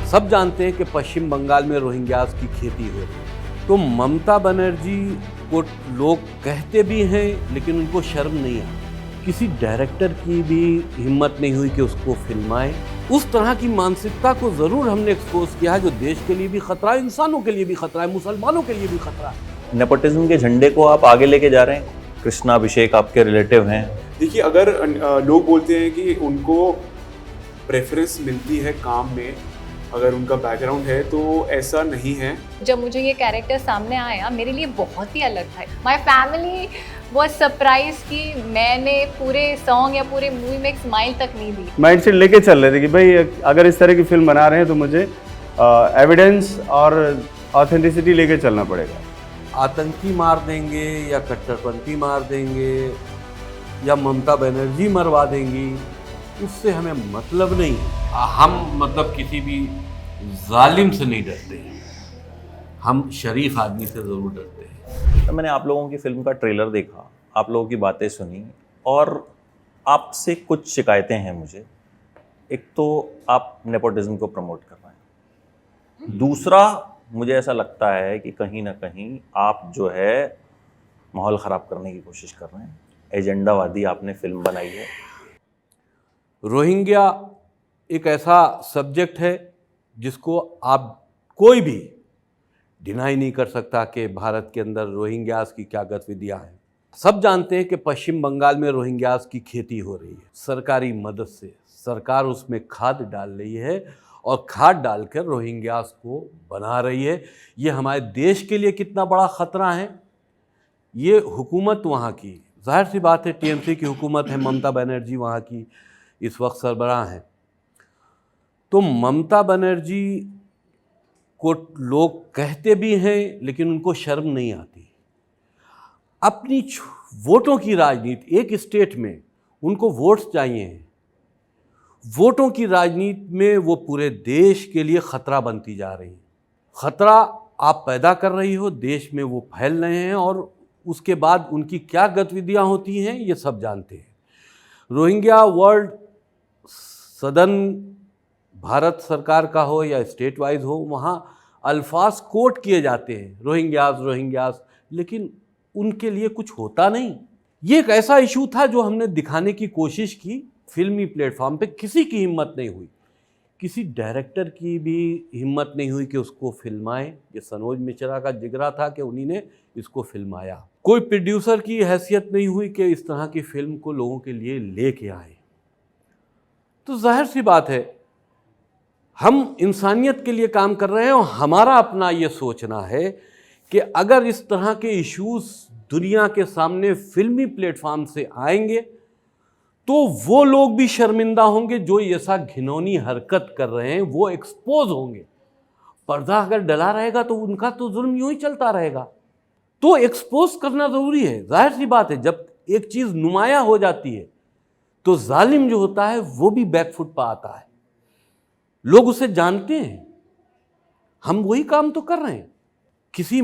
सब जानते हैं कि पश्चिम बंगाल में रोहिंग्यास की खेती हो रही है। तो ममता बनर्जी को लोग कहते भी हैं लेकिन उनको शर्म नहीं आती। किसी डायरेक्टर की भी हिम्मत नहीं हुई कि उसको फिल्माए। उस तरह की मानसिकता को जरूर हमने एक्सपोज किया है जो देश के लिए भी खतरा है, इंसानों के लिए भी खतरा है, मुसलमानों के लिए भी खतरा है। नेपोटिज्म के झंडे को आप आगे लेके जा रहे हैं। कृष्णा अभिषेक आपके रिलेटिव हैं। देखिए, अगर लोग बोलते हैं कि उनको प्रेफरेंस मिलती है काम में अगर उनका बैकग्राउंड है, तो ऐसा नहीं है। जब मुझे ये कैरेक्टर सामने आया मेरे लिए बहुत ही अलग था। माय फैमिली वाज सरप्राइज कि मैंने पूरे सॉन्ग या पूरे मूवी में एक स्माइल तक नहीं दी। माइंडसेट लेके चल रहे थे कि भाई अगर इस तरह की फिल्म बना रहे हैं तो मुझे एविडेंस और ऑथेंटिसिटी लेके चलना पड़ेगा। आतंकी मार देंगे या कट्टरपंथी मार देंगे या ममता बनर्जी मरवा देंगी, उससे हमें मतलब नहीं है। हम मतलब किसी भी जालिम से नहीं डरते हैं, हम शरीफ आदमी से ज़रूर डरते हैं। तो मैंने आप लोगों की फिल्म का ट्रेलर देखा, आप लोगों की बातें सुनी और आपसे कुछ शिकायतें हैं मुझे। एक तो आप नेपोटिज्म को प्रमोट कर रहे हैं, दूसरा मुझे ऐसा लगता है कि कहीं ना कहीं आप जो है माहौल ख़राब करने की कोशिश कर रहे हैं। एजेंडावादी आपने फिल्म बनाई है। रोहिंग्या एक ऐसा सब्जेक्ट है जिसको आप कोई भी डिनाई नहीं कर सकता कि भारत के अंदर रोहिंग्यास की क्या गतिविधियां हैं। सब जानते हैं कि पश्चिम बंगाल में रोहिंग्यास की खेती हो रही है सरकारी मदद से। सरकार उसमें खाद डाल रही है और खाद डालकर रोहिंग्यास को बना रही है। ये हमारे देश के लिए कितना बड़ा ख़तरा है। ये हुकूमत वहाँ की, जाहिर सी बात है टीएमसी की हुकूमत है, ममता बनर्जी वहाँ की इस वक्त सरबराह हैं। तो ममता बनर्जी को लोग कहते भी हैं लेकिन उनको शर्म नहीं आती। अपनी वोटों की राजनीति, एक स्टेट में उनको वोट्स चाहिए हैं, वोटों की राजनीति में वो पूरे देश के लिए ख़तरा बनती जा रही है। ख़तरा आप पैदा कर रही हो, देश में वो फैल रहे हैं और उसके बाद उनकी क्या गतिविधियां होती हैं ये सब जानते हैं। रोहिंग्या वर्ल्ड सदन भारत सरकार का हो या स्टेट वाइज हो, वहाँ अल्फाज कोट किए जाते हैं रोहिंग्यास रोहिंग्यास, लेकिन उनके लिए कुछ होता नहीं। ये एक ऐसा इशू था जो हमने दिखाने की कोशिश की फिल्मी प्लेटफॉर्म पे। किसी की हिम्मत नहीं हुई, किसी डायरेक्टर की भी हिम्मत नहीं हुई कि उसको फिल्माए। ये सनोज मिश्रा का जिगरा था कि उन्हीं ने इसको फिल्माया। कोई प्रोड्यूसर की हैसियत नहीं हुई कि इस तरह की फिल्म को लोगों के लिए लेके आए। तो जाहिर सी बात है हम इंसानियत के लिए काम कर रहे हैं और हमारा अपना ये सोचना है कि अगर इस तरह के इश्यूज दुनिया के सामने फिल्मी प्लेटफॉर्म से आएंगे तो वो लोग भी शर्मिंदा होंगे जो ऐसा घिनौनी हरकत कर रहे हैं, वो एक्सपोज होंगे। पर्दा अगर डला रहेगा तो उनका तो जुल्म यूं ही चलता रहेगा। तो एक्सपोज करना ज़रूरी है। जाहिर सी बात है जब एक चीज़ नुमाया हो जाती है तो जालिम जो होता है वो भी बैकफुट पर आता है। लोग उसे जानते हैं। हम वही काम तो कर रहे हैं, किसी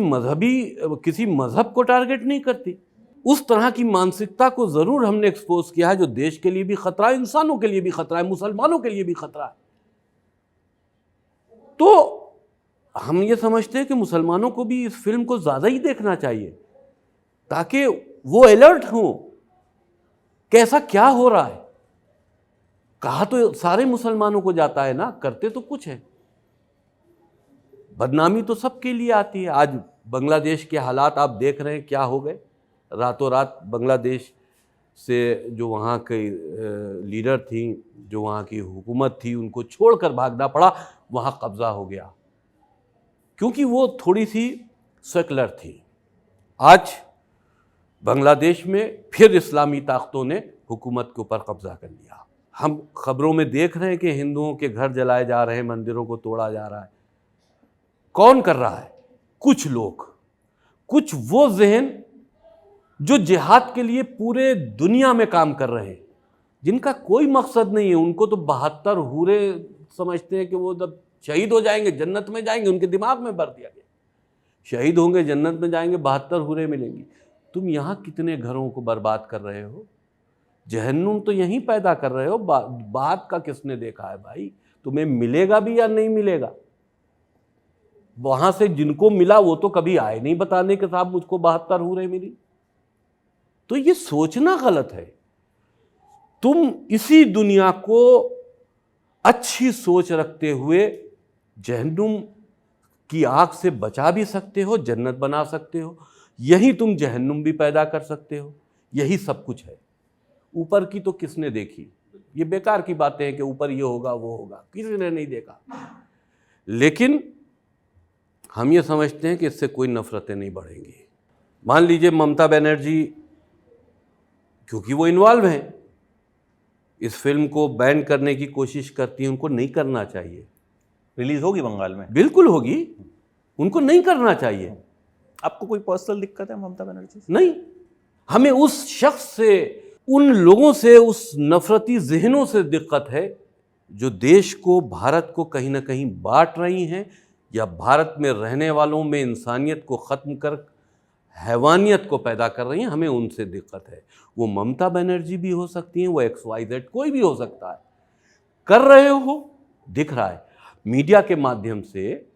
मजहब को टारगेट नहीं करती। उस तरह की मानसिकता को ज़रूर हमने एक्सपोज किया है जो देश के लिए भी खतरा है, इंसानों के लिए भी खतरा है, मुसलमानों के लिए भी खतरा है। तो हम ये समझते हैं कि मुसलमानों को भी इस फिल्म को ज़्यादा ही देखना चाहिए ताकि वो अलर्ट हों कि ऐसा क्या हो रहा है। कहा तो सारे मुसलमानों को जाता है ना, करते तो कुछ है। बदनामी तो सबके लिए आती है। आज बांग्लादेश के हालात आप देख रहे हैं क्या हो गए। रातों रात बांग्लादेश से जो वहाँ के लीडर थी, जो वहाँ की हुकूमत थी, उनको छोड़कर भागना पड़ा। वहाँ कब्ज़ा हो गया क्योंकि वो थोड़ी सी सेकुलर थी। आज बांग्लादेश में फिर इस्लामी ताकतों ने हुकूमत के ऊपर कब्ज़ा कर लिया। हम खबरों में देख रहे हैं कि हिंदुओं के घर जलाए जा रहे हैं, मंदिरों को तोड़ा जा रहा है। कौन कर रहा है? कुछ लोग, कुछ वो ज़हन जो जिहाद के लिए पूरे दुनिया में काम कर रहे हैं, जिनका कोई मकसद नहीं है। उनको तो 72 हूरे समझते हैं कि वो जब शहीद हो जाएंगे जन्नत में जाएंगे, उनके दिमाग में भर दिया गया शहीद होंगे जन्नत में जाएंगे, 72 हूरे मिलेंगी। तुम यहाँ कितने घरों को बर्बाद कर रहे हो? जहन्नुम तो यहीं पैदा कर रहे हो। बात का किसने देखा है भाई? तुम्हें मिलेगा भी या नहीं मिलेगा। वहां से जिनको मिला वो तो कभी आए नहीं बताने के साथ मुझको 72 हूरें मिली। तो ये सोचना गलत है। तुम इसी दुनिया को अच्छी सोच रखते हुए जहन्नुम की आग से बचा भी सकते हो, जन्नत बना सकते हो। यही तुम जहन्नुम भी पैदा कर सकते हो। यही सब कुछ है। ऊपर की तो किसने देखी? ये बेकार की बातें हैं कि ऊपर ये होगा वो होगा, किसी ने नहीं देखा। लेकिन हम ये समझते हैं कि इससे कोई नफरतें नहीं बढ़ेंगी। मान लीजिए ममता बनर्जी, क्योंकि वो इन्वॉल्व हैं, इस फिल्म को बैन करने की कोशिश करती हैं। उनको नहीं करना चाहिए। रिलीज होगी बंगाल में? बिल्कुल होगी, उनको नहीं करना चाहिए। आपको कोई पर्सनल दिक्कत है ममता बनर्जी से? नहीं, हमें उस शख्स से, उन लोगों से, उस नफरती जहनों से दिक्कत है जो देश को, भारत को कहीं ना कहीं बांट रही हैं, या भारत में रहने वालों में इंसानियत को ख़त्म कर हैवानियत को पैदा कर रही हैं। हमें उनसे दिक्कत है। वो ममता बनर्जी भी हो सकती हैं, वो XYZ कोई भी हो सकता है। कर रहे हो, दिख रहा है। मीडिया के माध्यम से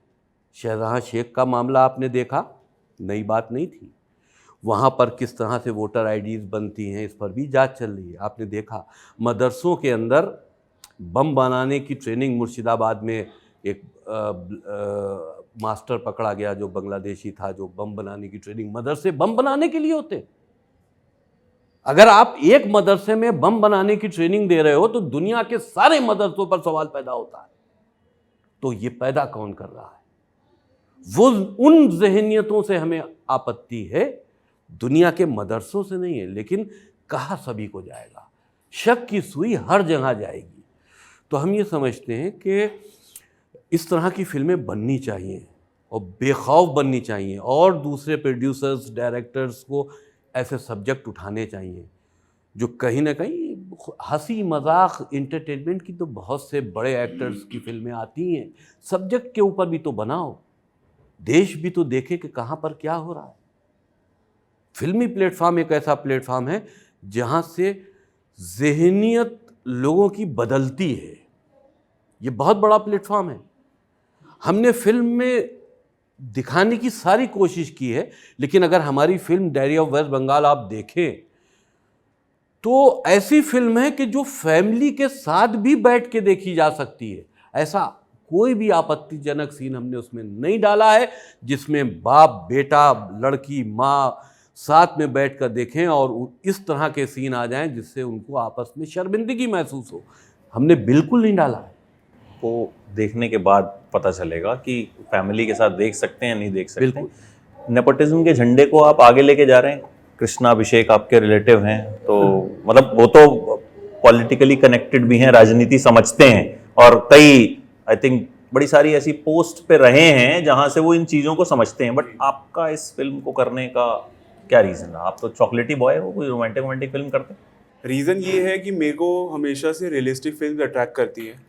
शहजहां शेख का मामला आपने देखा, नई बात नहीं थी। वहाँ पर किस तरह से वोटर आईडीज़ बनती हैं, इस पर भी जांच चल रही है। आपने देखा मदरसों के अंदर बम बनाने की ट्रेनिंग, मुर्शिदाबाद में एक मास्टर पकड़ा गया जो बांग्लादेशी था, जो बम बनाने की ट्रेनिंग, मदरसे बम बनाने के लिए होते हैं। अगर आप एक मदरसे में बम बनाने की ट्रेनिंग दे रहे हो तो दुनिया के सारे मदरसों पर सवाल पैदा होता है। तो ये पैदा कौन कर रहा है? वो उन जहनियतों से हमें आपत्ति है, दुनिया के मदरसों से नहीं है। लेकिन कहा सभी को जाएगा, शक की सुई हर जगह जाएगी। तो हम ये समझते हैं कि इस तरह की फिल्में बननी चाहिए और बेखौफ बननी चाहिए, और दूसरे प्रोड्यूसर्स, डायरेक्टर्स को ऐसे सब्जेक्ट उठाने चाहिए जो कहीं ना कहीं हंसी मजाक, इंटरटेनमेंट की तो बहुत से बड़े एक्टर्स की फिल्में आती हैं। सब्जेक्ट के ऊपर भी तो बनाओ, देश भी तो देखे कि कहाँ पर क्या हो रहा है। फिल्मी प्लेटफॉर्म एक ऐसा प्लेटफॉर्म है जहाँ से ज़हनियत लोगों की बदलती है। ये बहुत बड़ा प्लेटफॉर्म है। हमने फिल्म में दिखाने की सारी कोशिश की है, लेकिन अगर हमारी film diary of West Bengal आप देखें तो ऐसी फिल्म है कि जो फैमिली के साथ भी बैठ के देखी जा सकती है। ऐसा कोई भी आपत्तिजनक सीन हमने उसमें नहीं डाला है जिसमें बाप, बेटा, लड़की, माँ साथ में बैठकर देखें और इस तरह के सीन आ जाएं जिससे उनको आपस में शर्मिंदगी महसूस हो। हमने बिल्कुल नहीं डाला है। को देखने के बाद पता चलेगा कि फैमिली के साथ देख सकते हैं या नहीं देख सकते। बिल्कुल। नेपोटिज्म के झंडे को आप आगे लेके जा रहे हैं। कृष्णा अभिषेक आपके रिलेटिव हैं, तो मतलब वो तो पॉलिटिकली कनेक्टेड भी हैं, राजनीति समझते हैं, और कई आई थिंक बड़ी सारी ऐसी पोस्ट पे रहे हैं जहां से वो इन चीज़ों को समझते हैं। बट आपका इस फिल्म को करने का क्या रीज़न है? आप तो चॉकलेटी बॉय हो, कोई रोमांटिक फिल्म करते हैं? रीज़न ये है कि मेरे को हमेशा से रियलिस्टिक फिल्म अट्रैक्ट करती है।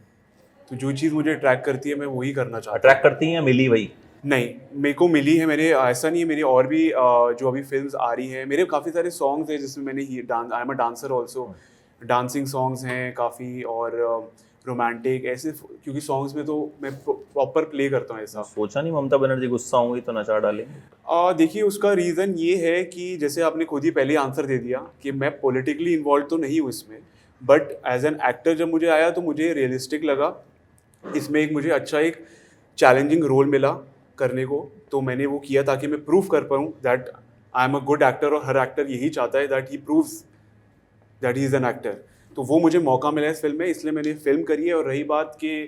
तो जो चीज़ मुझे अट्रैक्ट करती है मैं वही करना चाहता हूँ। अट्रैक्ट करती हैं या मिली वही? नहीं, मेरे को मिली है। मैंने ऐसा नहीं है, मेरी और भी जो अभी फिल्म्स आ रही हैं, मेरे काफ़ी सारे सॉन्ग्स हैं जिसमें मैंने आई am a dancer also, dancing songs हैं काफ़ी, और रोमांटिक ऐसे, क्योंकि सॉन्ग्स में तो मैं प्रॉपर प्ले करता हूँ ऐसा। सोचा नहीं ममता बनर्जी गुस्सा होंगी तो नचा डालेंगे? देखिए, उसका रीज़न ये है कि जैसे आपने खुद ही पहले आंसर दे दिया कि मैं पॉलिटिकली इन्वॉल्व तो नहीं हूँ इसमें, बट एज एन एक्टर जब मुझे आया तो मुझे रियलिस्टिक लगा। इसमें एक मुझे अच्छा एक चैलेंजिंग रोल मिला करने को, तो मैंने वो किया ताकि मैं प्रूव कर पाऊँ that I am a good actor, और हर एक्टर यही चाहता है that he proves that he is an actor. तो वो मुझे मौका मिला इस फिल्म में, इसलिए मैंने फिल्म करी है। और रही बात कि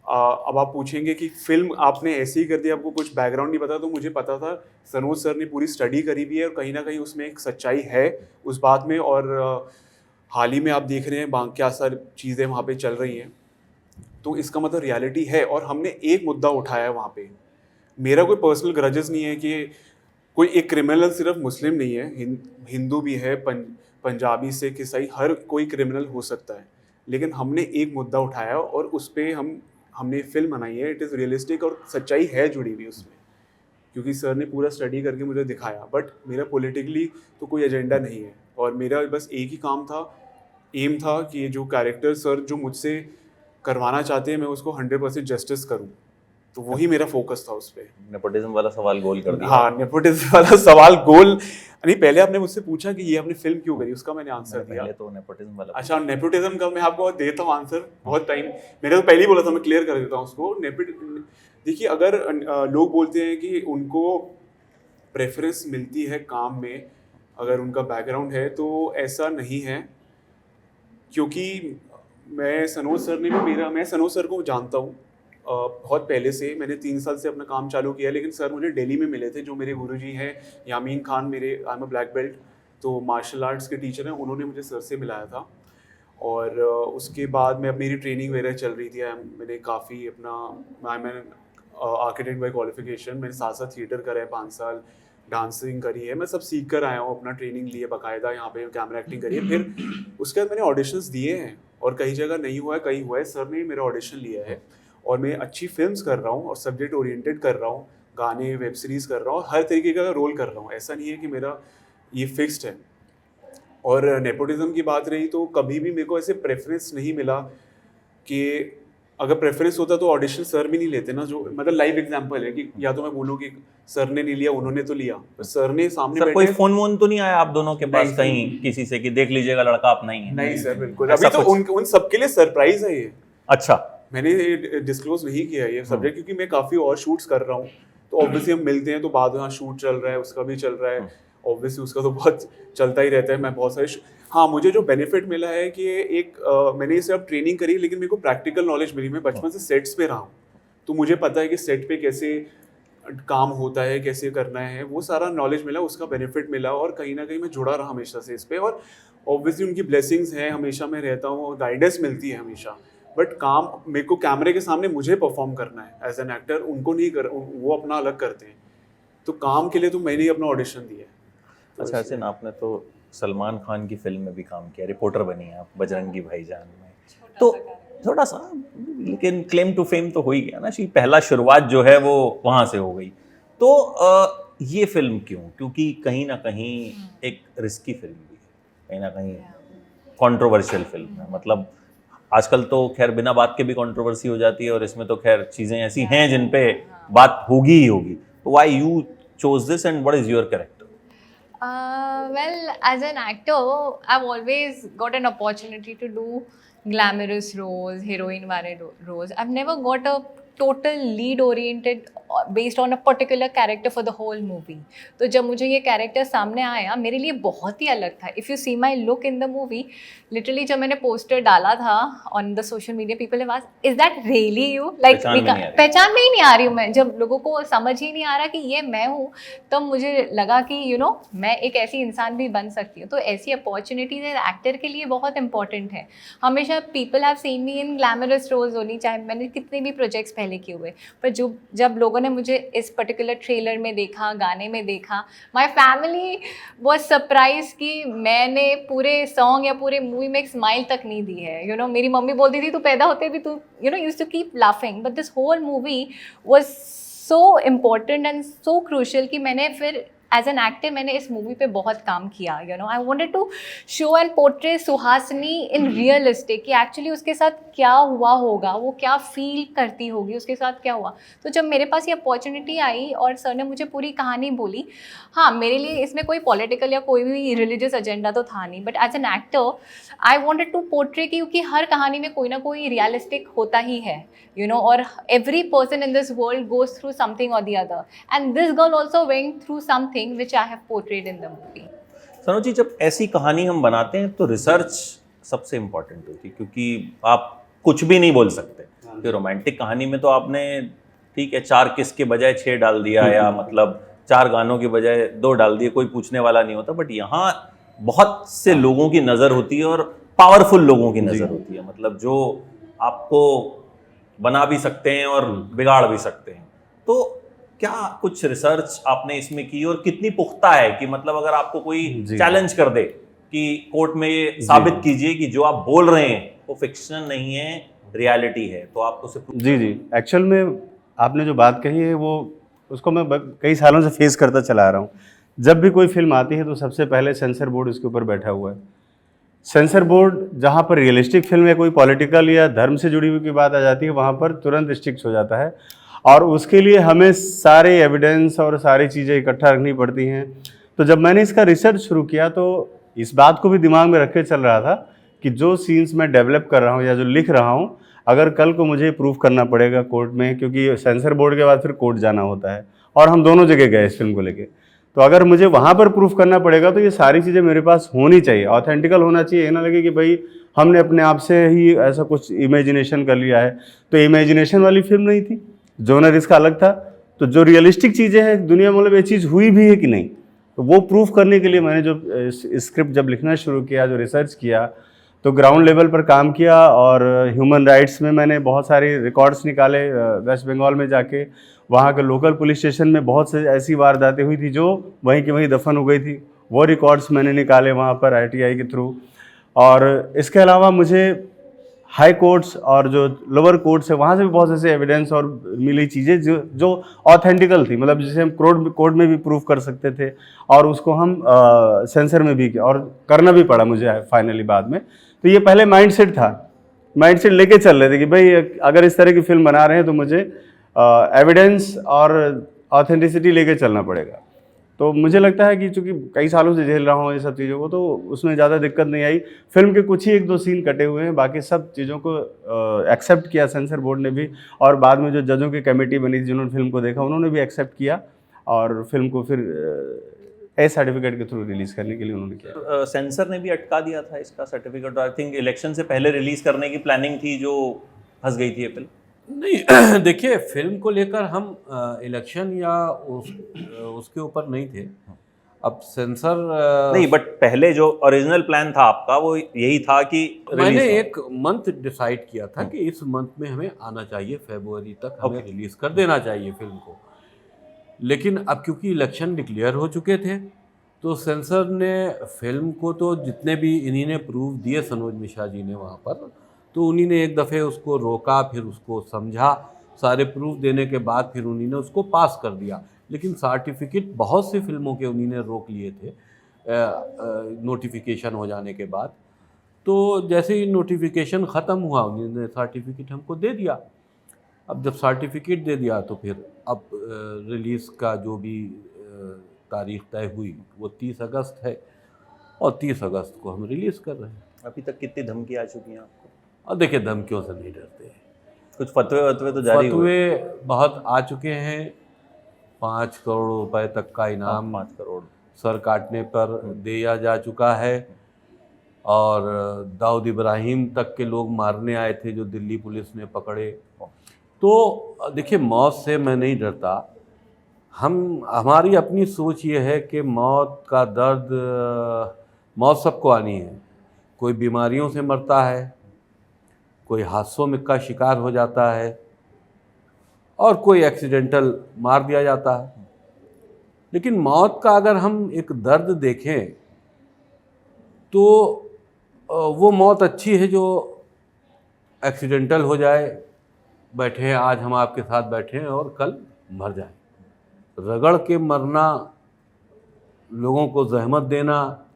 अब आप पूछेंगे कि फिल्म आपने ऐसे ही कर दी, आपको कुछ बैकग्राउंड नहीं पता, तो मुझे पता था। सनोज सर ने पूरी स्टडी करी भी है, और कहीं ना कहीं उसमें एक सच्चाई है उस बात में। और हाल ही में आप देख रहे हैं क्या सारी चीज़ें वहाँ पे चल रही हैं, तो इसका मतलब रियलिटी है। और हमने एक मुद्दा उठाया है वहाँ पे। मेरा कोई पर्सनल ग्रजेस नहीं है कि कोई एक क्रिमिनल सिर्फ मुस्लिम नहीं है, हिंदू भी है, पंजाबी, सिख, ईसाई, हर कोई क्रिमिनल हो सकता है। लेकिन हमने एक मुद्दा उठाया और उस पर हमने फिल्म बनाई है। इट इज़ रियलिस्टिक और सच्चाई है जुड़ी हुई उसमें, क्योंकि सर ने पूरा स्टडी करके मुझे दिखाया। बट मेरा पॉलिटिकली तो कोई एजेंडा नहीं है, और मेरा बस एक ही काम था, एम था कि जो कैरेक्टर सर जो मुझसे करवाना चाहते हैं मैं उसको 100% जस्टिस करूं, तो वही मेरा फोकस था उस पर। नेपोटिज्म वाला सवाल गोल कर दिया। हाँ, नेपोटिज्म वाला सवाल गोल नहीं, पहले आपने मुझसे पूछा कि ये आपने फिल्म क्यों करी, उसका मैंने आंसर दिया। पहले तो नेपोटिज्म वाला। अच्छा, नेपोटिज्म का मैं आपको देता हूँ आंसर, बहुत टाइम मैंने तो पहले ही बोला था, मैं क्लियर कर देता हूँ उसको। देखिए, अगर लोग बोलते हैं कि उनको प्रेफरेंस मिलती है काम में अगर उनका बैकग्राउंड है, तो ऐसा नहीं है, क्योंकि मैं सनोज सर को जानता हूँ बहुत पहले से। मैंने 3 साल से अपना काम चालू किया, लेकिन सर मुझे दिल्ली में मिले थे, जो मेरे गुरुजी हैं यामीन खान, मेरे आई एम अ ब्लैक बेल्ट, तो मार्शल आर्ट्स के टीचर हैं, उन्होंने मुझे सर से मिलाया था। और उसके बाद मैं मेरी ट्रेनिंग वगैरह चल रही थी, मैंने काफ़ी अपना मैं आर्किटेक्ट बाय क्वालिफिकेशन, मैंने साथ साथ थिएटर करा है 5 साल, डांसिंग करी है, मैं सब सीख कर आया हूँ, अपना ट्रेनिंग लिए बाकायदा, यहाँ पे कैमरा एक्टिंग करी है। फिर उसके बाद मैंने ऑडिशंस दिए हैं और कई जगह नहीं हुआ है, कहीं हुआ है, सर ने मेरा ऑडिशन लिया है और मैं अच्छी फिल्म्स कर रहा हूँ और सब्जेक्ट ओरिएंटेड कर रहा हूँ, गाने, वेब सीरीज़ कर रहा हूँ, हर तरीके का रोल कर रहा हूँ, ऐसा नहीं है कि मेरा ये फिक्स्ड है। और नेपोटिज्म की बात रही तो कभी भी मेरे को ऐसे प्रेफरेंस नहीं मिला कि अगर प्रेफरेंस होता तो ऑडिशन सर भी नहीं लेते ना, जो मतलब लाइव एग्जांपल है कि या तो मैं बोलूँ कि सर ने नहीं लिया, उन्होंने तो लिया, सर ने सामने सर बैठे। कोई फोन वोन तो नहीं आया आप दोनों के पास नहीं, कहीं किसी से कि देख लीजिएगा लड़का अपना ही है? नहीं सर, बिल्कुल, ऐसा अभी तो उन सबके लिए सरप्राइज है ये। अच्छा, मैंने डिस्क्लोज नहीं किया ये सब्जेक्ट, क्योंकि मैं काफ़ी और शूट्स कर रहा हूँ, तो ऑब्वियसली हम मिलते हैं तो बाद में, हाँ शूट चल रहा है, उसका भी चल रहा है, ऑब्वियसली उसका तो बहुत चलता ही रहता है। मैं बहुत सारे हाँ, मुझे जो बेनिफिट मिला है कि एक मैंने इसे अब ट्रेनिंग करी, लेकिन मेरे को प्रैक्टिकल नॉलेज मिली। मैं बचपन से सेट्स पे रहा हूँ, तो मुझे पता है कि सेट पे कैसे काम होता है, कैसे करना है, वो सारा नॉलेज मिला, उसका बेनिफिट मिला, और कहीं ना कहीं मैं जुड़ा रहा हमेशा से इस पे। और ऑब्वियसली उनकी ब्लेसिंग्स हैं, हमेशा मैं रहता हूँ और गाइडेंस मिलती है हमेशा। बट काम मेरे को कैमरे के सामने मुझे परफॉर्म करना है एज एन एक्टर, उनको नहीं कर, वो अपना अलग करते हैं, तो काम के लिए तो मैंने ही अपना ऑडिशन दिया है। अच्छा हसीन, आपने तो सलमान खान की फिल्म में भी काम किया, रिपोर्टर बनी आप बजरंगी भाईजान में, तो थोड़ा सा, लेकिन क्लेम टू फेम तो हो ही गया ना, पहला शुरुआत जो है वो वहाँ से हो गई। तो ये फिल्म क्यों? क्योंकि कहीं ना कहीं एक रिस्की फिल्म भी है, कहीं ना कहीं कंट्रोवर्शियल फिल्म है। मतलब आजकल तो खैर बिना बात के भी कंट्रोवर्सी हो जाती है, और इसमें तो खैर चीज़ें ऐसी हैं जिन पे बात होगी ही होगी। तो why you chose this and what is your character? Well, as an actor, I've always got an opportunity to do glamorous roles, heroine wale roles. I've never got a total lead oriented based on a particular character for the whole movie. तो जब मुझे ये character सामने आया, मेरे लिए बहुत ही अलग था. If you see my look in the movie, literally जब मैंने पोस्टर डाला था on the social media, people have asked, is that really you? Like पहचान में ही नहीं आ रही हूँ मैं. जब लोगों को समझ ही नहीं आ रहा कि ये मैं हूँ, तब मुझे लगा कि मैं एक ऐसी इंसान भी बन सकती हूँ. तो ऐसी अपॉर्चुनिटीज एक्टर के लिए बहुत इंपॉर्टेंट है. हमेशा people have seen me in glamorous roles only, चाहे मैंने कितने भी प्रोजेक्ट्स पहले किए हुए, पर जब लोगों ने मुझे इस पर्टिकुलर ट्रेलर में देखा, गाने में देखा, माय फैमिली वाज सरप्राइज कि मैंने पूरे सॉन्ग या पूरे मूवी में एक स्माइल तक नहीं दी है. मेरी मम्मी बोलती थी तू पैदा होते भी तू used to keep laughing, but this whole movie was so important and so crucial कि मैंने फिर एज एन एक्टर मैंने इस मूवी पे बहुत काम किया. I wanted to show and portray Suhasini in realistic, कि एक्चुअली उसके साथ क्या हुआ होगा, वो क्या फील करती होगी, उसके साथ क्या हुआ. तो जब मेरे पास ये अपॉर्चुनिटी आई और सर ने मुझे पूरी कहानी बोली, हाँ मेरे लिए इसमें कोई पॉलिटिकल या कोई भी रिलीजियस एजेंडा तो था नहीं, but as an actor I wanted to portray, क्योंकि हर कहानी में कोई ना कोई रियलिस्टिक होता ही है, और every person in this world goes through something or the other, and this girl also went through something which I have portrayed in the movie. Sanoj जी, जब ऐसी कहानी हम बनाते हैं तो रिसर्च सबसे इम्पोर्टेंट होती है, क्योंकि आप कुछ भी नहीं बोल सकते. कि रोमांटिक कहानी में तो आपने ठीक है 4 किस के बजाय 6 डाल दिया, या मतलब 4 गानों के बजाय 2 डाल दिए, कोई पूछने वाला नहीं होता. बट यहाँ बहुत से लोगों की नज़र होती है, और पावरफुल लोगों की नज़र होती है, मतलब जो आपको बना भी सकते हैं और बिगाड़ भी सकते हैं. तो क्या कुछ रिसर्च आपने इसमें की, और कितनी पुख्ता है कि मतलब अगर आपको कोई चैलेंज कर दे कि कोर्ट में ये साबित कीजिए कि जो आप बोल रहे हैं वो फिक्शन नहीं है, रियलिटी है, तो आप उसे जी एक्चुअल में आपने जो बात कही है वो उसको मैं कई सालों से फेस करता चला आ रहा हूँ. जब भी कोई फिल्म आती है तो सबसे पहले सेंसर बोर्ड उसके ऊपर बैठा हुआ है. सेंसर बोर्ड जहाँ पर रियलिस्टिक फिल्म या कोई पॉलिटिकल या धर्म से जुड़ी हुई की बात आ जाती है वहाँ पर तुरंत स्ट्रिक्ट हो जाता है, और उसके लिए हमें सारे एविडेंस और सारी चीज़ें इकट्ठा रखनी पड़ती हैं। तो जब मैंने इसका रिसर्च शुरू किया तो इस बात को भी दिमाग में रख के चल रहा था कि जो सीन्स मैं डेवलप कर रहा हूँ या जो लिख रहा हूँ, अगर कल को मुझे प्रूफ करना पड़ेगा कोर्ट में, क्योंकि सेंसर बोर्ड के बाद फिर कोर्ट जाना होता है, और हम दोनों जगह गए इस फिल्म को लेके, तो अगर मुझे वहाँ पर प्रूफ करना पड़ेगा तो ये सारी चीज़ें मेरे पास होनी चाहिए, ऑथेंटिकल होना चाहिए। ये ना लगे कि भाई हमने अपने आप से ही ऐसा कुछ इमेजिनेशन कर लिया है। तो इमेजिनेशन वाली फिल्म नहीं थी, जोनर इसका अलग था। तो जो रियलिस्टिक चीज़ें हैं दुनिया में, मतलब ये चीज़ हुई भी है कि नहीं, तो वो प्रूफ करने के लिए मैंने जो स्क्रिप्ट जब लिखना शुरू किया, जो रिसर्च किया, तो ग्राउंड लेवल पर काम किया। और ह्यूमन राइट्स में मैंने बहुत सारे रिकॉर्ड्स निकाले, वेस्ट बंगाल में जाके वहाँ के लोकल पुलिस स्टेशन में बहुत से ऐसी वारदातें हुई थी जो वहीं की वहीं दफन हो गई थी, वो रिकॉर्ड्स मैंने निकाले वहाँ पर आरटीआई के थ्रू। और इसके अलावा मुझे हाई कोर्ट्स और जो लोअर कोर्ट्स है वहाँ से भी बहुत ऐसे एविडेंस और मिली चीज़ें जो ऑथेंटिकल थी, मतलब जिसे हम कोर्ट में भी प्रूफ कर सकते थे, और उसको हम सेंसर में भी और करना भी पड़ा मुझे फाइनली बाद में। तो ये पहले माइंडसेट था, माइंडसेट लेके चल रहे थे कि भाई अगर इस तरह की फिल्म बना रहे हैं तो मुझे एविडेंस और ऑथेंटिसिटी लेके चलना पड़ेगा। तो मुझे लगता है कि चूंकि कई सालों से झेल रहा हूँ ये सब चीज़ों को, तो उसमें ज़्यादा दिक्कत नहीं आई। फिल्म के कुछ ही एक दो सीन कटे हुए हैं, बाकी सब चीज़ों को एक्सेप्ट किया सेंसर बोर्ड ने भी, और बाद में जो जजों की कमेटी बनी थी जिन्होंने फिल्म को देखा उन्होंने भी एक्सेप्ट किया, और फिल्म को फिर ए सर्टिफिकेट के थ्रू रिलीज़ करने के लिए उन्होंने किया। सेंसर ने भी अटका दिया था इसका सर्टिफिकेट, आई थिंक इलेक्शन से पहले रिलीज करने की प्लानिंग थी जो फंस गई थी ये फिल्म। नहीं देखिए, फिल्म को लेकर हम इलेक्शन या उसके ऊपर नहीं थे। अब सेंसर नहीं, बट पहले जो ओरिजिनल प्लान था आपका वो यही था कि मैंने release हो। एक मंथ डिसाइड किया था कि इस मंथ में हमें आना चाहिए, फरवरी तक हमें रिलीज कर देना चाहिए फिल्म को। लेकिन अब क्योंकि इलेक्शन डिक्लेयर हो चुके थे तो सेंसर ने फिल्म को, तो जितने भी इन्हीं ने प्रूफ दिए सनोज मिश्रा जी ने वहाँ पर, तो उन्हीं ने एक दफ़े उसको रोका, फिर उसको समझा, सारे प्रूफ देने के बाद फिर उन्हीं ने उसको पास कर दिया। लेकिन सर्टिफिकेट बहुत सी फिल्मों के उन्हीं ने रोक लिए थे नोटिफिकेशन हो जाने के बाद। तो जैसे ही नोटिफिकेशन ख़त्म हुआ उन्होंने सर्टिफिकेट हमको दे दिया। अब जब सर्टिफिकेट दे दिया तो फिर अब रिलीज़ का जो भी तारीख तय हुई वो 30 अगस्त है, और 30 अगस्त को हम रिलीज़ कर रहे हैं। अभी तक कितनी धमकी आ चुकी हैं आपको? और देखिए, धमकियों से नहीं डरते हैं। कुछ फतवे तो जारी हुए? फतवे बहुत आ चुके हैं। 5 करोड़ रुपए तक का इनाम 5 करोड़ सर काटने पर दिया जा चुका है। और दाऊद इब्राहिम तक के लोग मारने आए थे जो दिल्ली पुलिस ने पकड़े। तो देखिए, मौत से मैं नहीं डरता। हमारी अपनी सोच ये है कि मौत का दर्द, मौत सबको आनी है। कोई बीमारियों से मरता है, कोई हादसों में का शिकार हो जाता है, और कोई एक्सीडेंटल मार दिया जाता है। लेकिन मौत का अगर हम एक दर्द देखें तो वो मौत अच्छी है जो एक्सीडेंटल हो जाए, बैठे हैं आज हम आपके साथ बैठे हैं और कल मर जाए। रगड़ के मरना, लोगों को जहमत देना,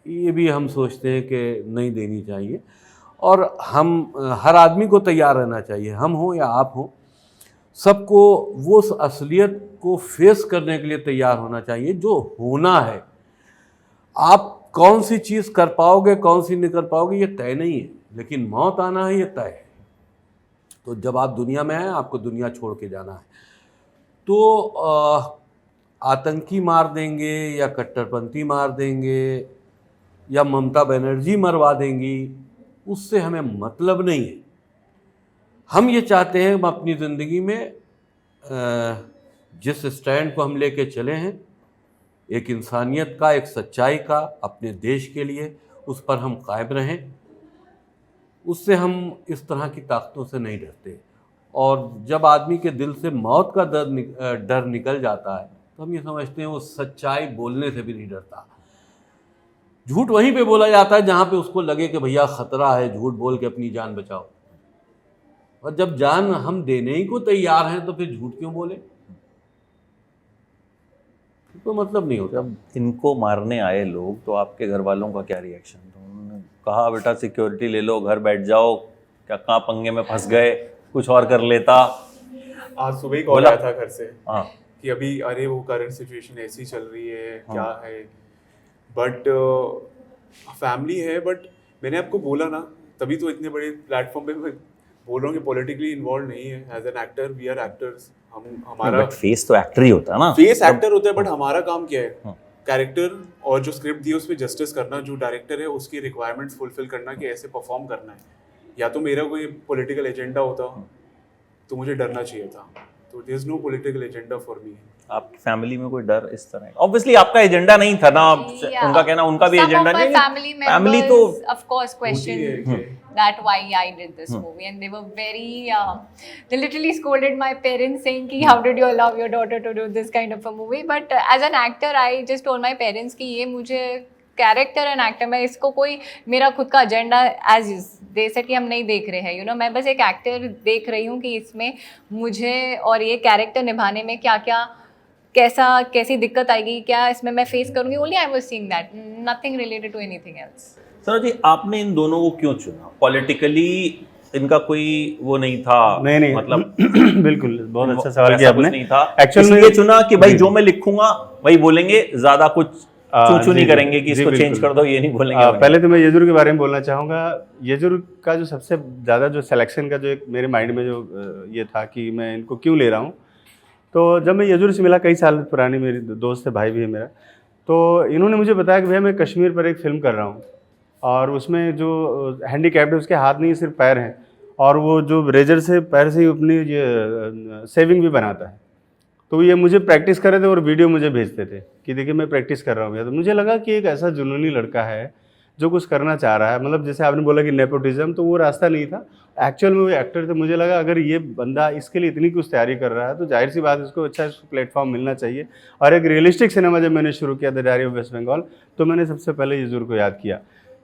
ये भी हम सोचते हैं कि नहीं देनी चाहिए। और हम हर आदमी को तैयार रहना चाहिए, हम हो या आप हो, सबको वो उस असलियत को फेस करने के लिए तैयार होना चाहिए जो होना है। आप कौन सी चीज़ कर पाओगे, कौन सी नहीं कर पाओगे, ये तय नहीं है, लेकिन मौत आना है, ये तय है। तो जब आप दुनिया में आए, आपको दुनिया छोड़ के जाना है। तो आतंकी मार देंगे या कट्टरपंथी मार देंगे या ममता बनर्जी मरवा देंगी, उससे हमें मतलब नहीं है। हम ये चाहते हैं हम अपनी ज़िंदगी में जिस स्टैंड को हम लेके चले हैं, एक इंसानियत का, एक सच्चाई का, अपने देश के लिए, उस पर हम कायम रहें। उससे हम इस तरह की ताकतों से नहीं डरते। और जब आदमी के दिल से मौत का डर निकल जाता है तो हम ये समझते हैं वो सच्चाई बोलने से भी नहीं डरता। झूठ वहीं पे बोला जाता है जहाँ पे उसको लगे कि भैया ख़तरा है, झूठ बोल के अपनी जान बचाओ। और जब जान हम देने ही को तैयार हैं तो फिर झूठ क्यों बोले? तो मतलब नहीं होता। जब इनको मारने आए लोग तो आपके घर वालों का क्या रिएक्शन था? उन्होंने कहा बेटा सिक्योरिटी ले लो, घर बैठ जाओ, क्या कहाँ पंगे में फंस गए, कुछ और कर लेता। आज सुबह ही कॉल बोला? आया था घर से हाँ कि अभी अरे वो करंट सिचुएशन ऐसी चल रही है, क्या है, बट फैमिली है। बट मैंने आपको बोला ना, तभी तो इतने बड़े प्लेटफॉर्म पे मैं बोल रहा हूँ कि पॉलिटिकली इन्वॉल्व नहीं है। As an actor we are actors, हम हमारा बट फेस तो एक्टर ही होता है ना। फेस एक्टर होता है, बट हमारा काम क्या है, कैरेक्टर और जो स्क्रिप्ट दी है उस पर जस्टिस करना, जो डायरेक्टर है उसकी रिक्वायरमेंट्स फुलफिल करना कि ऐसे परफॉर्म करना है। या तो मेरा कोई पॉलिटिकल एजेंडा होता तो मुझे डरना चाहिए था, तो there is no political agenda for me. आपकी फैमिली में कोई डर इस तरह? ऑब्वियसली आपका एजेंडा नहीं था ना, उनका कहना उनका भी एजेंडा नहीं। फैमिली तो of course question that why I did this movie, and they were very they literally scolded my parents saying कि how did you allow your daughter to do this kind of a movie, but as an actor I just told my parents कि ये मुझे character and actor, मैं इसको कोई मेरा खुद का agenda as is they said कि हम नहीं देख रहे हैं, यू नो, मैं बस एक एक्टर देख रही हूँ कि इसमें मुझे और ये कैरेक्टर निभाने में क्या क्या कैसी दिक्कत आएगी, क्या इसमें मैं फेस करूँगी। Only I was seeing that, nothing related to anything else. Sir ji, आपने इन दोनों को क्यों चुना? पॉलिटिकली इनका कोई वो नहीं था? नहीं मतलब बिल्कुल, बहुत अच्छा सवाल किया आपने। नहीं था एक्चुअल में ये चुना कि भाई जो मैं लिखूंगा वही बोलेंगे, ज्यादा कुछ चूचू नहीं करेंगे कि इसको चेंज कर दो, ये नहीं बोलेंगे। पहले तो मैं येजुर के बारे में बोलना चाहूँगा। येजुर का जो सबसे ज़्यादा जो सिलेक्शन का जो एक मेरे माइंड में जो ये था कि मैं इनको क्यों ले रहा हूँ, तो जब मैं येजुर से मिला, कई साल पुरानी मेरी दोस्त है, भाई भी है मेरा, तो इन्होंने मुझे बताया कि भैया मैं कश्मीर पर एक फ़िल्म कर रहा हूँ और उसमें जो हैंडीकैप्ड है उसके हाथ नहीं सिर्फ पैर हैं, और वो जो रेजर से पैर से ही अपनी ये सेविंग भी बनाता है। तो ये मुझे प्रैक्टिस कर रहे थे और वीडियो मुझे भेजते थे कि देखिए मैं प्रैक्टिस कर रहा हूँ भैया। तो मुझे लगा कि एक ऐसा जुनूनी लड़का है जो कुछ करना चाह रहा है, मतलब जैसे आपने बोला कि नेपोटिज्म, तो वो रास्ता नहीं था, एक्चुअल में वो एक्टर थे। मुझे लगा अगर ये बंदा इसके लिए इतनी कुछ तैयारी कर रहा है तो जाहिर सी बात है उसको अच्छा प्लेटफॉर्म मिलना चाहिए। और एक रियलिस्टिक सिनेमा जब मैंने शुरू किया the diary of West Bengal, तो मैंने सबसे पहले येजुर को याद किया।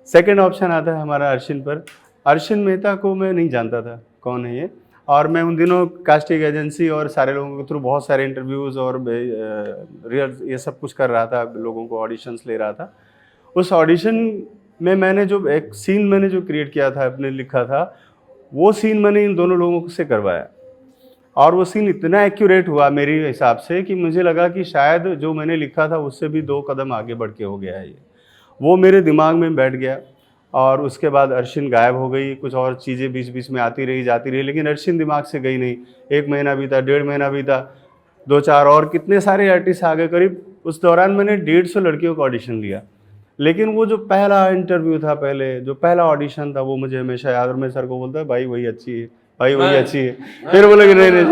सेकेंड ऑप्शन आता है हमारा अर्शिन पर। अर्शिन मेहता को मैं नहीं जानता था कौन है ये, और मैं उन दिनों कास्टिंग एजेंसी और सारे लोगों के थ्रू बहुत सारे इंटरव्यूज़ और रियल ये सब कुछ कर रहा था, लोगों को ऑडिशंस ले रहा था। उस ऑडिशन में मैंने जो एक सीन मैंने जो क्रिएट किया था, अपने लिखा था, वो सीन मैंने इन दोनों लोगों से करवाया, और वो सीन इतना एक्यूरेट हुआ मेरे हिसाब से कि मुझे लगा कि शायद जो मैंने लिखा था उससे भी 2 कदम आगे बढ़ के हो गया है ये। वो मेरे दिमाग में बैठ गया, और उसके बाद अर्शिन गायब हो गई। कुछ और चीज़ें बीच बीच में आती रही जाती रही, लेकिन अर्शिन दिमाग से गई नहीं। 1 महीना बीता, 1.5 महीना बीता, 2-4 और कितने सारे आर्टिस्ट आ गए। करीब उस दौरान मैंने 150 लड़कियों का ऑडिशन लिया, लेकिन वो जो पहला इंटरव्यू था, पहले जो पहला ऑडिशन था, वो मुझे हमेशा याद। और मैं सर को बोलता है भाई वही अच्छी है, भाई वही अच्छी है। फिर बोले कि नहीं नहीं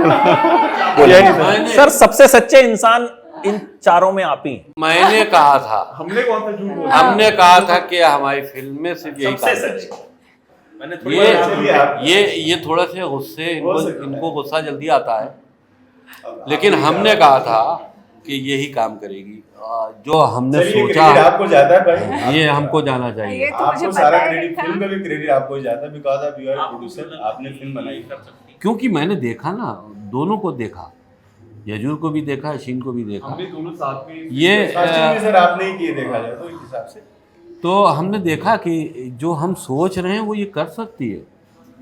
सर, सबसे सच्चे इंसान इन चारों में आप ही। मैंने कहा था, हमने कौन सा झूठ बोला? हमने कहा था कि हमारी फिल्म में सिर्फ यही काम करेगा। मैंने ये थोड़ा से गुस्से, इनको गुस्सा जल्दी आता है, लेकिन हमने कहा था कि यही काम करेगी। जो हमने सोचा आपको जाता है भाई, ये हमको जाना चाहिए। ये तो मुझे आपको पता सारा ही क्रेडिट, था। फिल्म का भी क्रेडिट आपको ही जाता है, because of you are producer, आपने फिल्म बनाई। क्योंकि मैंने देखा ना, दोनों को देखा, येजुर को भी देखा, अशीन को भी देखा। हमने दोनों साथ में ये सर आपने ही किए, देखा जाए तो इस हिसाब से। तो हमने देखा कि जो हम सोच रहे हैं वो ये कर सकती है।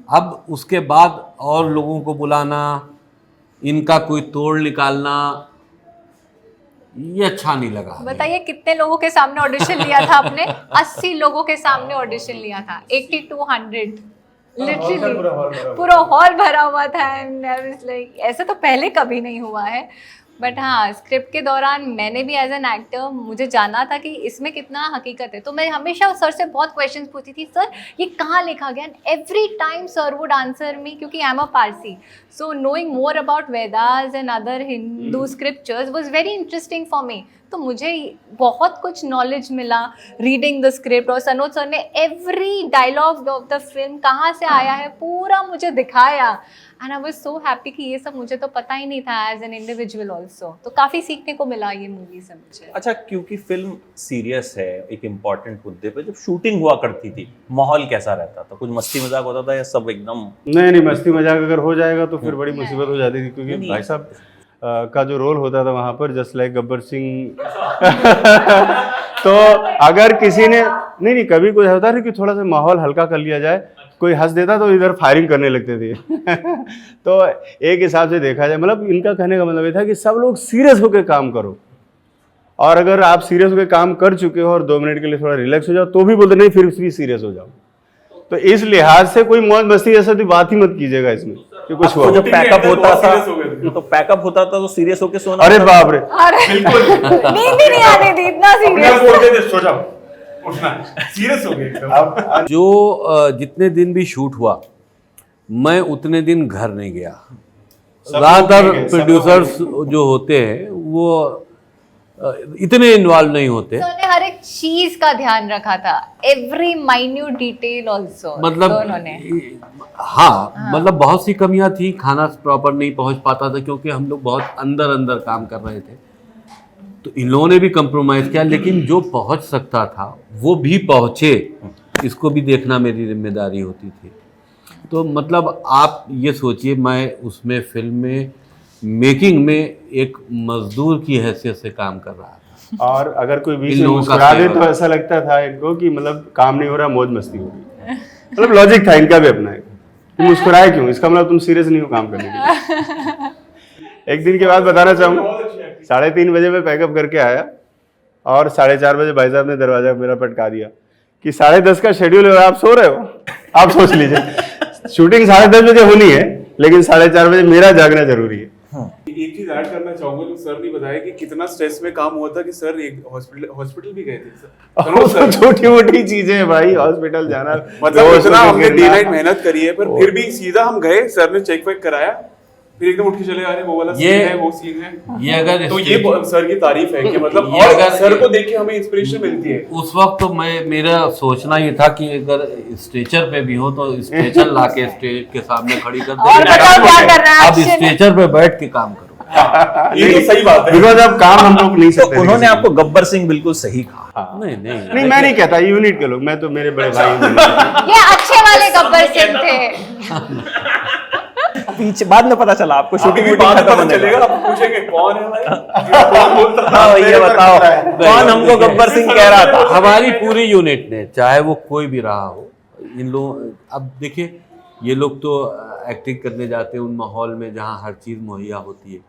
अब उसके बाद और लोगों को बुलाना, इनका कोई तोड़ निकालना, ये अच्छा नहीं लगा। बताइए कितने लोगों के सामने ऑडिशन लिया था आपने? 80 लोगों के सामने ऑडिशन लिया था, 80 to 100 लिटरली पूरा हॉल भरा हुआ था। एंड आई वाज लाइक, ऐसा तो पहले कभी नहीं हुआ है। बट हाँ, स्क्रिप्ट के दौरान मैंने भी एज एन एक्टर मुझे जानना था कि इसमें कितना हकीकत है, तो मैं हमेशा सर से बहुत क्वेश्चंस पूछती थी, सर ये कहाँ लिखा गया। And every time sir would answer me, क्योंकि I am a Parsi, so knowing more about Vedas and other Hindu scriptures was very interesting for me. तो मुझे बहुत कुछ नॉलेज मिला रीडिंग द स्क्रिप्ट, और सनोज सर ने every dialogue of the film कहाँ से आया है पूरा मुझे दिखाया। And I was so happy कि ये सब मुझे तो पता ही नहीं था एज एन इंडिविजुअल ऑल्सो। तो काफ़ी सीखने को मिला ये मूवी से मुझे। अच्छा, क्योंकि फिल्म सीरियस है, एक इम्पोर्टेंट मुद्दे पे, जब शूटिंग हुआ करती थी माहौल कैसा रहता था? कुछ मस्ती मजाक होता था या सब एकदम? नहीं, मस्ती मजाक अगर हो जाएगा तो फिर बड़ी मुसीबत हो जाती थी, क्योंकि भाई साहब का जो रोल होता था वहाँ पर, जस्ट लाइक गब्बर सिंह तो अगर किसी ने नहीं कभी कुछ होता है कि थोड़ा सा माहौल हल्का कर लिया जाए, कोई हंस देता तो इधर फायरिंग करने लगते थे तो एक हिसाब से देखा जाए, मतलब इनका कहने का मतलब ये था कि सब लोग सीरियस होकर काम करो, और अगर आप सीरियस होकर काम कर चुके हो और 2 मिनट के लिए थोड़ा रिलैक्स हो जाओ तो भी बोलते नहीं फिर भी सीरियस हो जाओ। तो इस लिहाज से कोई मौज मस्ती जैसा तो बात ही मत कीजिएगा इसमें कि कुछ हुआ। तो जब पैकअप होता था serious हो गए थे। तो पैकअप होता था तो सीरियस होके सोना अरे था। बाप रे, अरे नींद ही नहीं आती थी, इतना सीरियस। बोलते थे सो जाओ, उठना, सीरियस हो गए एकदम। जो जितने दिन भी शूट हुआ मैं उतने दिन घर नहीं गया। सब लोग ज़्यादातर नहीं गए, सब लोग प्रोड्यूसर्स जो होते हैं वो इतने इन्वॉल्व नहीं होते। तो उन्होंने हर एक चीज का ध्यान रखा था, एवरी माइन्यूट डिटेल ऑल्सो। मतलब हाँ, मतलब बहुत सी कमियां थी, खाना प्रॉपर नहीं पहुंच पाता था क्योंकि हम लोग बहुत अंदर अंदर काम कर रहे थे, तो इन लोगों ने भी कंप्रोमाइज़ किया, लेकिन जो पहुंच सकता था वो भी पहुंचे, इसको भी देखना मेरी जिम्मेदारी होती थी। तो मतलब आप ये सोचिए मैं उसमें फिल्म में मेकिंग में एक मजदूर की हैसियत से काम कर रहा था। और अगर कोई बीच इन में लोगों का मुस्कुरा दे सेवा। तो ऐसा लगता था इनको कि मतलब काम नहीं हो रहा, मौज मस्ती हो रही। मतलब लॉजिक था इनका भी अपना है कि मुस्कुराए क्यों, इसका मतलब तुम सीरियस नहीं हो काम करने के लिए। एक दिन की बात बताना चाहूँगा, 3:30 बजे मैं पैकअप करके आया और 4:30 बजे भाई साहब ने दरवाजा मेरा पटका दिया कि 10:30 का शेड्यूल है, आप सो रहे हो। आप सोच लीजिए शूटिंग 10:30 बजे होनी है लेकिन 4:30 बजे मेरा जागना जरूरी है। एक चीज ऐड करना चाहूंगा जो सर ने बताया कि कितना स्ट्रेस में काम हुआ था कि सर एक हॉस्पिटल भी गए थे सर। वो तो छोटी मोटी चीजें है भाई, हॉस्पिटल जाना, मतलब इतना हमने डे नाइट मेहनत करी है, पर फिर भी सीधा हम गए, सर ने चेक वेक कराया, फिर एकदम उठ के चले आ रहे वो वाला सीन है, वो सीन है। ये अगर तो ये सर की तारीफ है कि मतलब ये और अगर- सर को देख के हमें इंस्पिरेशन मिलती है। उस वक्त तो मेरा सोचना ये था कि अगर स्ट्रेचर पे भी हो तो स्ट्रेचर ला के स्टेज के सामने खड़ी कर दे। और बताओ क्या करना है, अब action। स्ट्रेचर पे बैठ के काम करो। ये तो सही बात है। बिकॉज अब काम हम लोग नहीं तो सकते। उन्होंने आपको गब्बर सिंह बिल्कुल सही कहा। नहीं नहीं नहीं, मैं नहीं कहता, यूनिट के लोग, मैं तो मेरे बड़े भाई हैं। ये अच्छे वाले गब्बर सिंह थे। पीछे बाद में पता चला आपको, शूटिंग अभी वूटिंग बाद में खत्म पता होने चलेगा, के बाद। आप पूछेंगे कौन है भाई, कौन बोलता था? हाँ ये बताओ कौन हमको गब्बर सिंह कह रहा था। हमारी पूरी यूनिट ने, चाहे वो कोई भी रहा हो, इन लोग अब देखिए ये लोग तो एक्टिंग करने जाते हैं उन माहौल में जहाँ हर चीज़ मुहैया होती है,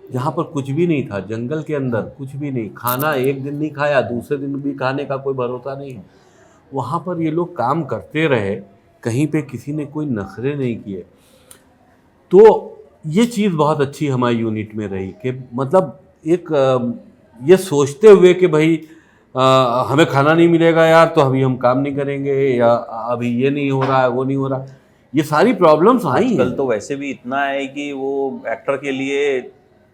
जहाँ पर कुछ भी नहीं था, जंगल के अंदर कुछ भी नहीं, खाना एक दिन नहीं खाया, दूसरे दिन भी खाने का कोई भरोसा नहीं है। वहाँ पर ये लोग काम करते रहे, कहीं पे किसी ने कोई नखरे नहीं किए। तो ये चीज़ बहुत अच्छी हमारी यूनिट में रही कि मतलब एक ये सोचते हुए कि भाई हमें खाना नहीं मिलेगा यार तो अभी हम काम नहीं करेंगे, या अभी ये नहीं हो रहा है वो नहीं हो रहा, ये सारी प्रॉब्लम्स आई आजकल हैं। तो वैसे भी इतना है कि वो एक्टर के लिए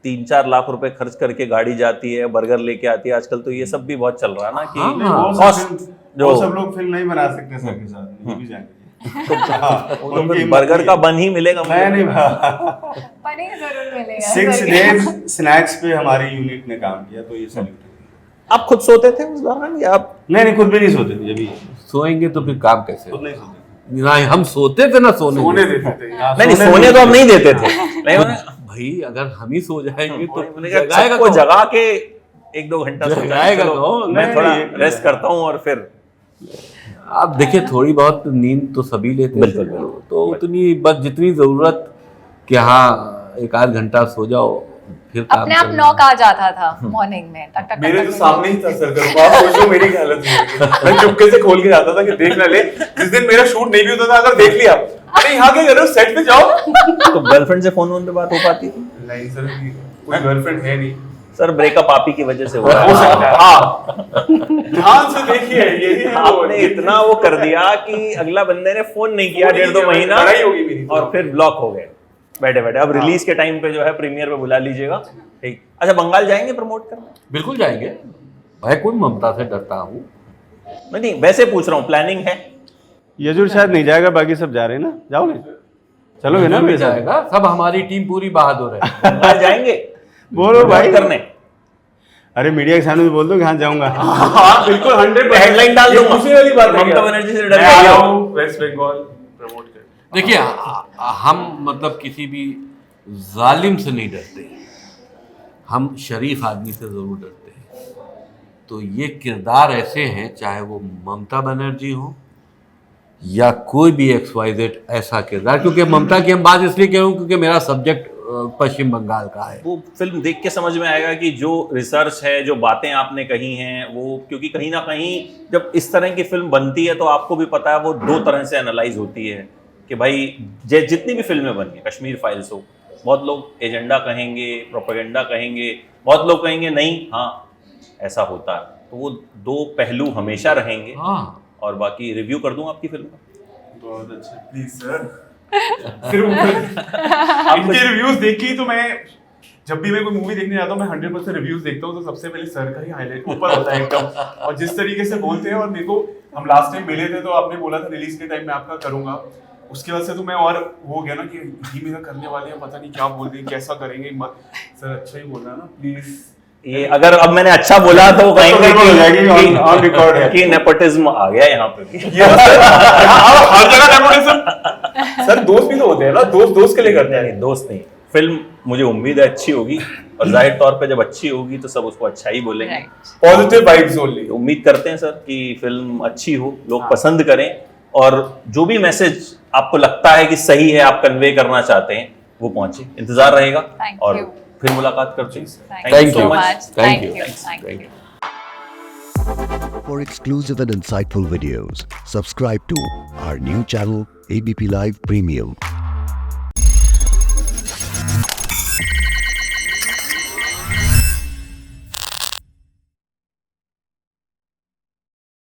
3-4 लाख रुपए खर्च करके गाड़ी जाती है, बर्गर लेके आती है। आजकल तो ये सब भी बहुत चल रहा है ना कि हाँ, cost वो सब लोग फिल्म नहीं बना सकते सबके साथ, ये भी जानेंगे। वो तो फिर बर्गर का बन ही मिलेगा मुझे। मैं नहीं पनीर जरूर मिलेगा। 6 डेज स्नैक्स पे हमारी यूनिट ने काम किया, तो ये सैल्यूट है। आप खुद सोते थे उस दौरान या आप? नहीं खुद भी नहीं सोते थे, जब सोएंगे तो फिर काम कैसे? खुद नहीं सोते। ना हम सोते थे ना सोने सोने देते। देते थे। नहीं सोने तो हम नहीं देते थे। नहीं भाई अगर हम ही सो जाएंगे तो मैंने कहा जगाएगा सबको कौन? जगा के 1-2 घंटा सो जगाएगा चलो, कौन? मैं नहीं, थोड़ा नहीं, रेस्ट करता हूँ और फिर आप देखिए थोड़ी बहुत नींद तो सभी लेते बिल्कुल, थे, बिल्कुल। तो उतनी बस जितनी जरूरत कि हाँ 1-8 घंटा सो जाओ फिर काम अपने आप करना। नॉक आ जाता था मॉर्निंग में, टक टक टक मेरे टक तो टक। सामने ही था सर करूँ, आप सोचो मेरी क्या हालत हुई। मैं चुपके से खोल के जाता था कि देख ना ले। जिस दिन मेरा शूट नहीं भी होता था, अगर देख लिया अरे यहाँ क्या कर रहे हो, सेट पे जाओ। तो गर्लफ्रेंड से फोन पे बात हो पाती थी? नहीं सर, कोई गर्लफ्रेंड है नहीं। सर ब्रेकअप आप ही की वजह से हुआ हो सकता है। हाँ ध्यान से देखिए, यही है वो। आपने इतना वो कर दिया कि अगला बंदे ने फोन नहीं किया 1.5-2 महीना, लड़ाई होगी मेरी तो। और फिर ब्लॉक हो गए बैठे बैठे। अब रिलीज के टाइम पे जो है प्रीमियर पे बुला लीजिएगा। ठीक, अच्छा बंगाल जाएंगे प्रमोट करने? बिल्कुल जाएंगे भाई, कोई ममता से डरता हूँ? नहीं वैसे पूछ रहा हूँ, प्लानिंग है? यजुर शायद नहीं जाएगा, बाकी सब जा रहे हैं ना, जाओगे चलोगे ना मिल मेरे साथ? जाएगा, सब हमारी टीम पूरी बहादुर है। बंगाल जाएंगे बोलो भाई करने? अरे मीडिया के सामने भी बोल दो कि हाँ जाऊंगा। हाँ बिल्कुल 100% हेडलाइन डाल दूंगा। दूसरी वाली बात है ममता बनर्जी से डर मैं आ गई रहा हो। हूँ वेस्ट बंगाल प्रमोट कर। देखिए हम मतलब किसी भी जालिम से नहीं डरते, हम शरीफ आदमी से जरूर डरते हैं। तो ये किरदार ऐसे हैं, चाहे वो ममता बनर्जी हो या कोई भी XYZ ऐसा किरदार, क्योंकि ममता की हम बात इसलिए कह रहा हूँ क्योंकि मेरा सब्जेक्ट पश्चिम बंगाल का है। वो फिल्म देख के समझ में आएगा कि जो रिसर्च है, जो बातें आपने कही हैं, वो क्योंकि कहीं ना कहीं जब इस तरह की फिल्म बनती है तो आपको भी पता है वो दो तरह से एनालाइज होती है कि भाई जितनी भी फिल्में बनी है, कश्मीर फाइल्स हो, बहुत लोग एजेंडा कहेंगे, प्रोपेगेंडा कहेंगे, बहुत लोग कहेंगे नहीं हाँ ऐसा होता है, तो वो दो पहलू हमेशा रहेंगे। हाँ, और बाकी रिव्यू कर दूं आपकी फिल्म का। बहुत अच्छा, प्लीज सर। फिर इनके रिव्यूज देख के ही तो मैं, जब भी मैं कोई मूवी देखने जाता हूँ, मैं 100% रिव्यूज देखता हूँ, तो सबसे पहले सर का ही हाईलाइट ऊपर होता है एकदम। और जिस तरीके से बोलते हैं, और मेरे को हम लास्ट टाइम मिले थे तो आपने बोला था रिलीज के टाइम में आपका करूंगा, उसके बाद से तो मैं और हो गया ना कि ये मेरा करने वाले हैं, पता नहीं क्या बोल देंगे, कैसा करेंगे। सर अच्छा ही बोल रहा है ना, प्लीज। ये अगर अब मैंने अच्छा बोला तो वो कहेंगे हो जाएगी, on record है। कि नेपोटिज्म आ गया यहाँ पे। ये तो सर, हर जगह नेपोटिज्म। सर दोस्त भी तो होते हैं ना, दोस्त के लिए करते हैं। नहीं, दोस्त नहीं, फिल्म मुझे उम्मीद है अच्छी होगी, और जाहिर तौर पे जब अच्छी होगी तो सब उसको अच्छा ही बोलेंगे। Positive vibes only. तो उम्मीद करते हैं सर कि फिल्म अच्छी हो, लोग पसंद करें, और जो भी मैसेज आपको लगता है कि सही है, आप कन्वे करना चाहते हैं, वो पहुंचे। इंतजार रहेगा Thank और you. फिर मुलाकात करते हैं। Thank so you. much. Thank you. Thank Thank you. For exclusive and insightful videos, subscribe to our new channel ABP Live Premium